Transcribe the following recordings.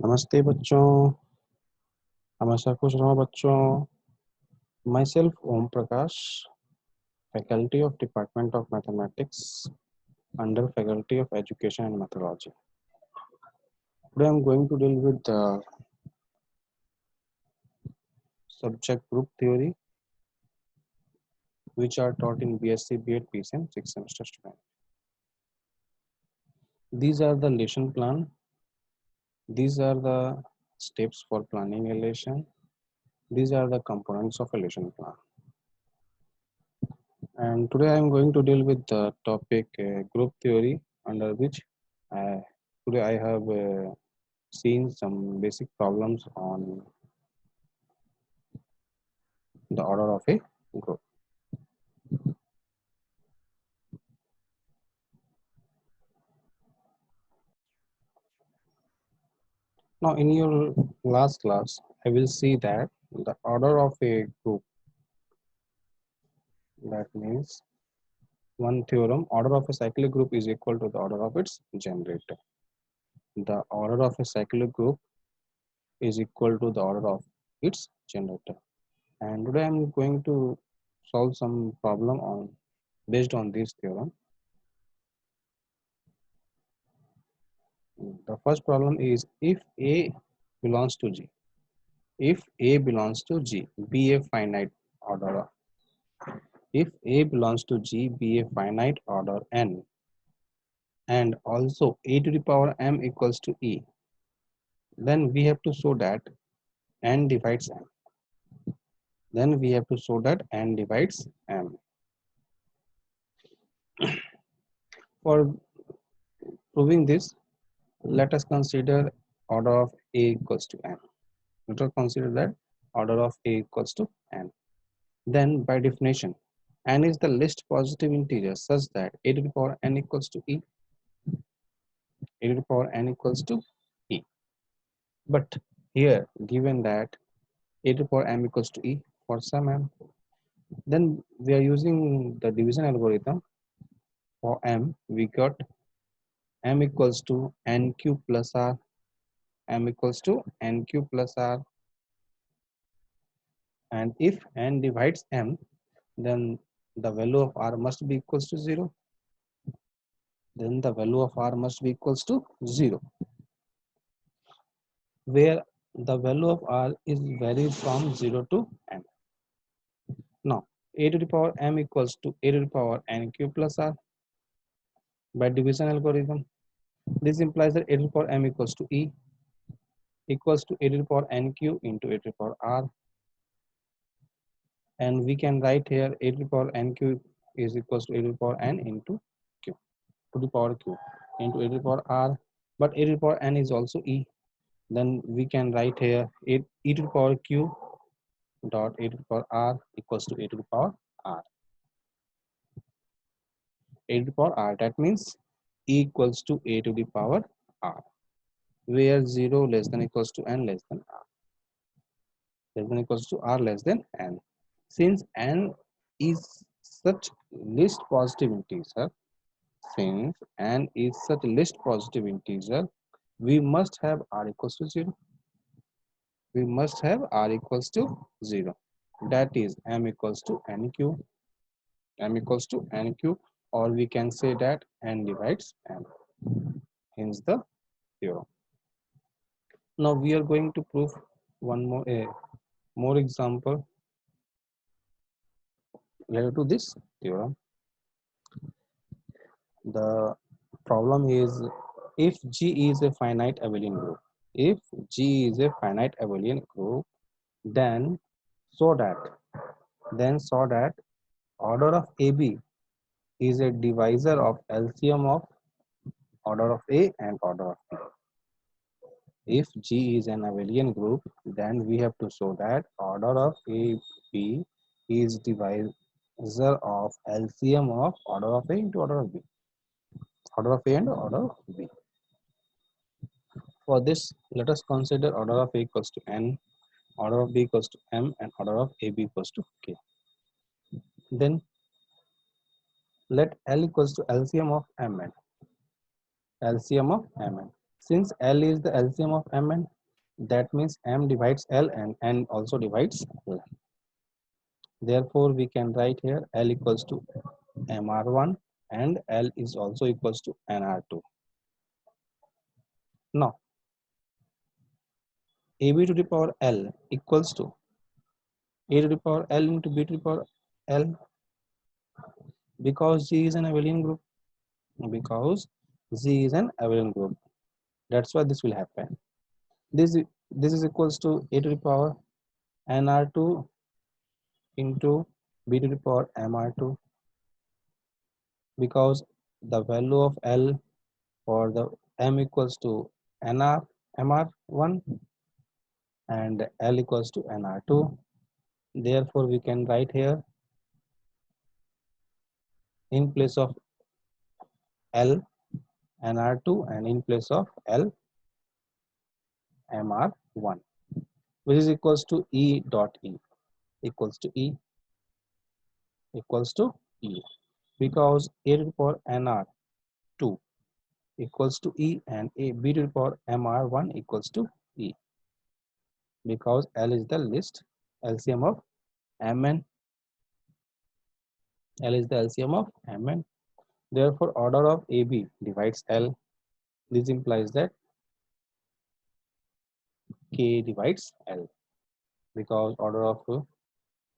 नमस्ते बच्चों, हमेशा खुश रहो बच्चों। My self Om Prakash, faculty of department of mathematics under faculty of education and mythology. Today I am going to deal with the subject group theory which are taught in BSc, B.Ed, PCM 6th semester student. These are the lesson plan. These are the steps for planning a lesson. These are the components of a lesson plan. And today I am going to deal with the topic group theory, under which today I have seen some basic problems on the order of a group. Now in your last class, I will see that the order of a group, that means one theorem, order of a cyclic group is equal to the order of its generator. The order of a cyclic group is equal to the order of its generator. And today I am going to solve some problem on based on this theorem. The first problem is if A belongs to G. If A belongs to G, be a finite order. If A belongs to G, be a finite order n, and also a to the power m equals to e, then we have to show that n divides m. Then we have to show that n divides m. For proving this, let us consider order of A equals to n. Let us consider that order of A equals to n. Then by definition, n is the least positive integer such that a to the power n equals to e. A to the power n equals to e. But here, given that a to the power m equals to e for some m, then we are using the division algorithm. For m, we got m equals to n cube plus r, m equals to n cube plus r, and if n divides m, then the value of r must be equals to 0. Then the value of r must be equals to 0, where the value of r is varied from 0 to n. Now a to the power m equals to a to the power n cube plus r by division algorithm. This implies that a to the power m equals to e equals to a to the power n cube into a to the power r, and we can write here a to the power n cube is equals to a to the power n into q to the power q into a to the power r, but a to the power n is also e. Then we can write here e to the power q dot a to the power r equals to a to the power r. A to the power r, that means e equals to a to the power r, where 0 less than equals to n less than r, less than equals to r less than n. Since n is such least positive integer, since n is such least positive integer, we must have r equals to 0. We must have r equals to 0. That is m equals to n cube, m equals to n cube, or we can say that n divides m. Hence the theorem. Now we are going to prove one more example related to this theorem. The problem is if G is a finite abelian group. If G is a finite abelian group, then so that order of AB is a divisor of LCM of order of A and order of B. If G is an abelian group, then we have to show that order of AB is divisor of LCM of order of A into order of B. Order of A and order of B. For this, let us consider order of A equals to n, order of B equals to m, and order of AB equals to k. Then let L equals to LCM of mn. LCM of mn. Since L is the LCM of mn, That means M divides L and N also divides L. Therefore, we can write here L equals to MR1 and L is also equals to NR2. Now, AB to the power L equals to A to the power L into B to the power L, because G is an abelian group. Because Z is an abelian group. That's why this will happen. This is equals to A to the power NR2 into B to the power MR2, because the value of L for the M equals to MR1 and L equals to NR2. Therefore, we can write here in place of L NR2 and in place of L MR1, which is equals to E dot E equals to E equals to E, because A to the power NR2 equals to E and B to the power MR1 equals to E, because L is the least LCM of Mn. L is the LCM of Mn. Therefore, order of AB divides L. This implies that K divides L, because order of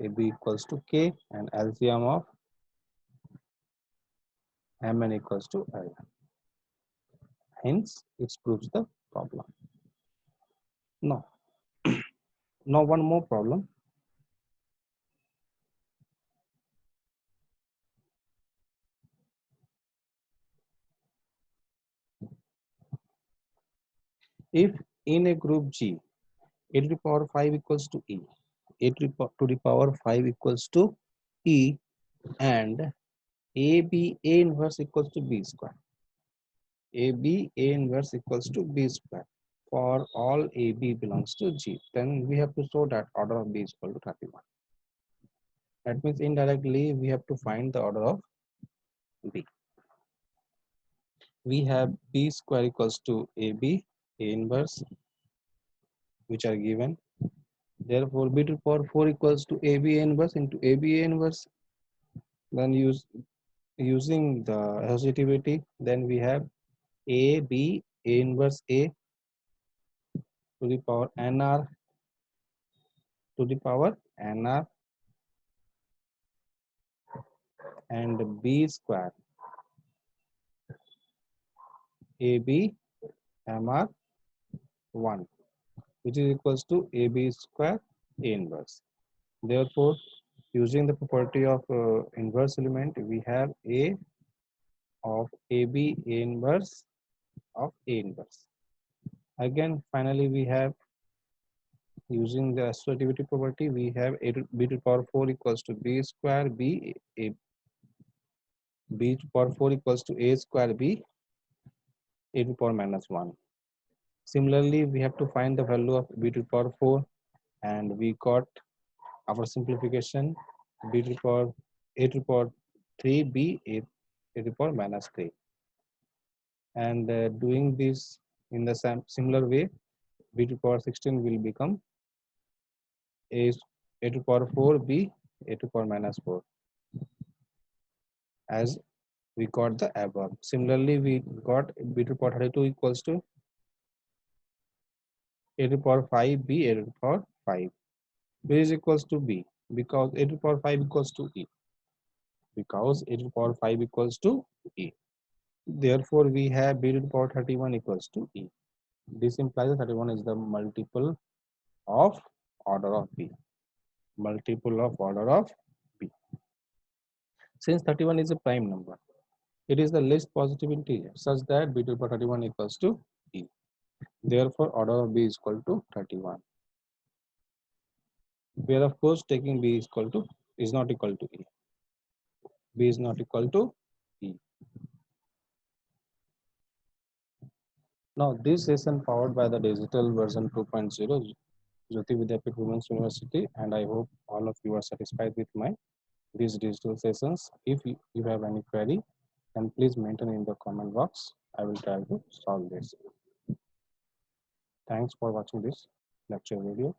AB equals to K and LCM of Mn equals to L. Hence, it proves the problem. Now, now one more problem. If in a group G, A to the power 5 equals to E, A to the power 5 equals to E, and AB A inverse equals to B square. AB A inverse equals to B square. For all AB belongs to G, then we have to show that order of B is equal to 31. That means indirectly we have to find the order of B. We have B square equals to AB A inverse, which are given. Therefore, B to the power 4 equals to AB A inverse into AB A inverse. Then using the associativity, then we have AB A inverse A to the power NR to the power NR and B square AB MR1, which is equals to AB square A inverse. Therefore, using the property of inverse element, we have A of AB A inverse of A inverse. Again, finally, we have using the associativity property, we have A to B to the power 4 equals to B square B A, B to the power 4 equals to A square B A to the power minus 1. Similarly, we have to find the value of B to the power 4, and we got our simplification B to the power A to the power 3 B A to the power minus 3. And doing this in the similar way, B to the power 16 will become A to the power 4 B A to the power minus 4, as we got the above. Similarly, we got B to the power 32 equals to A to the power 5 B A to the power 5, which is equals to B, because A to the power 5 equals to E, because A to the power 5 equals to E. Therefore, we have B to the power 31 equals to E. This implies that 31 is the multiple of order of B. Multiple of order of B. Since 31 is a prime number, it is the least positive integer such that B to the power 31 equals to E. Therefore, order of B is equal to 31. We are of course taking B is equal to is not equal to E. B is not equal to E. Now, this session powered by the digital version 2.0 Jyoti Vidyapeeth Women's University, and I hope all of you are satisfied with these digital sessions. If you have any query, then please mention in the comment box. I will try to solve this. Thanks for watching this lecture video.